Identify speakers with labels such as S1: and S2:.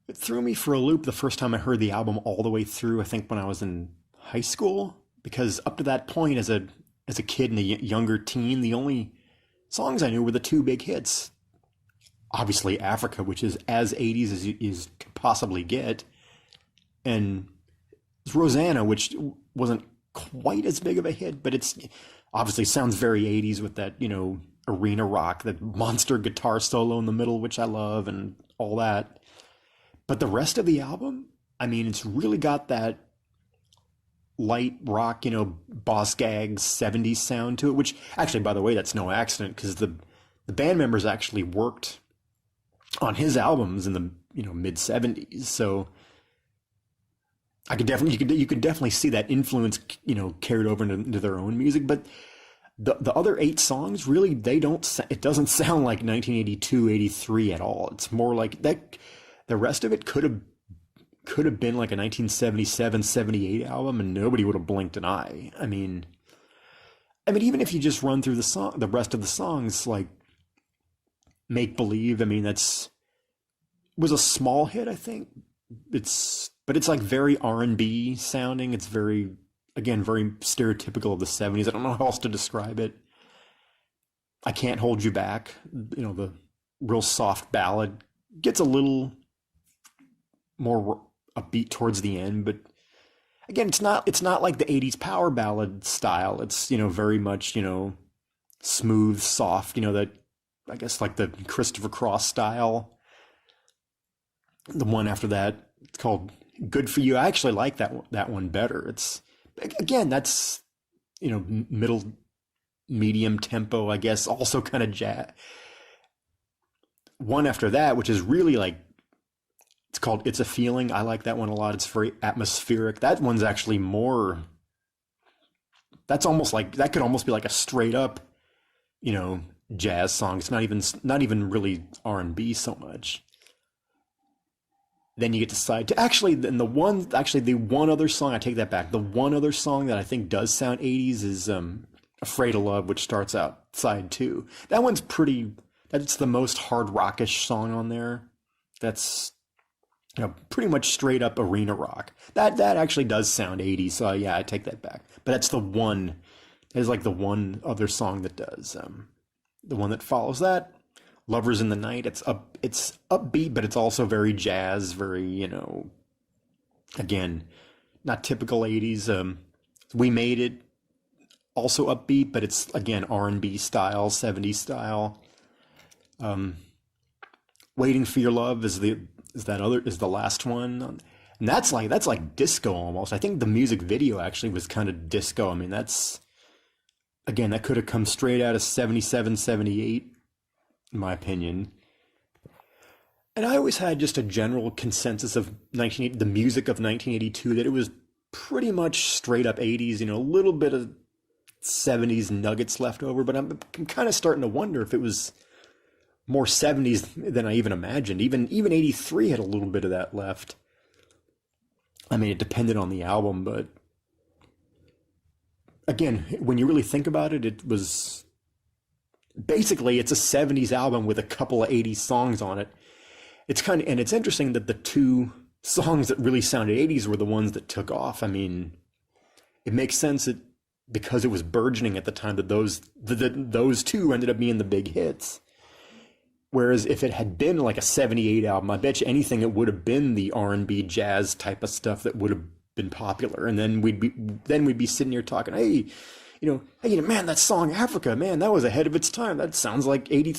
S1: It threw me for a loop the first time I heard the album all the way through, I think when I was in high school, because up to that point as a kid and a younger teen, the only songs I knew were the two big hits. Obviously Africa, which is as 80s as you could possibly get, and Rosanna, which wasn't quite as big of a hit, but it's obviously sounds very 80s with that, arena rock, that monster guitar solo in the middle, which I love, and all that. But the rest of the album, I mean, it's really got that light rock, Boss Gags 70s sound to it, which actually, by the way, that's no accident because the band members actually worked on his albums in the, mid 70s. So I could definitely, you could definitely see that influence, carried over into their own music. But the other 8 songs really, it doesn't sound like 1982, 83 at all. It's more like that. The rest of it could have been like a 1977, 78 album, and nobody would have blinked an eye. I mean, even if you just run through the rest of the songs, like Make Believe, I mean, was a small hit, I think. But it's like very R&B sounding. It's very stereotypical of the 70s. I don't know how else to describe it. I Can't Hold You Back, the real soft ballad, gets a little more upbeat towards the end, but again, it's not like the 80s power ballad style. It's, very much, smooth, soft, that, I guess, like the Christopher Cross style. The one after that, it's called Good For You. I actually like that one better. It's, again, that's, middle, medium tempo, I guess, also kind of jazz. One after that, which is really like, it's called It's a Feeling. I like that one a lot. It's very atmospheric. That one's actually more, that's almost like, that could almost be like a straight up, jazz song. It's not even really R&B so much. Then you get to side to the one other song, I take that back. The one other song that I think does sound 80s is Afraid of Love, which starts out side 2. That one's that's the most hard rockish song on there. That's pretty much straight up arena rock. That actually does sound 80s, so yeah, I take that back. But that's the one. There's like the one other song that does. The one that follows that, Lovers in the Night. It's upbeat, but it's also very jazz, very again, not typical 80s. We Made It, also upbeat, but it's again R&B style, 70s style. Waiting for Your Love is the last one, and that's like disco almost. I think the music video actually was kind of disco. I mean, that could have come straight out of 77, 78, in my opinion. And I always had just a general consensus of the music of 1982 that it was pretty much straight up 80s, a little bit of 70s nuggets left over, but I'm kind of starting to wonder if it was more 70s than I even imagined. Even 83 had a little bit of that left. I mean, it depended on the album, but again, when you really think about it, it was basically, it's a 70s album with a couple of 80s songs on it. And it's interesting that the two songs that really sounded 80s were the ones that took off. I mean, it makes sense that because it was burgeoning at the time that those two ended up being the big hits. Whereas if it had been like a 78 album, I bet you anything it would have been the R&B jazz type of stuff that would have been popular. And then we'd be sitting here talking, hey, man, that song Africa, man, that was ahead of its time. That sounds like 83.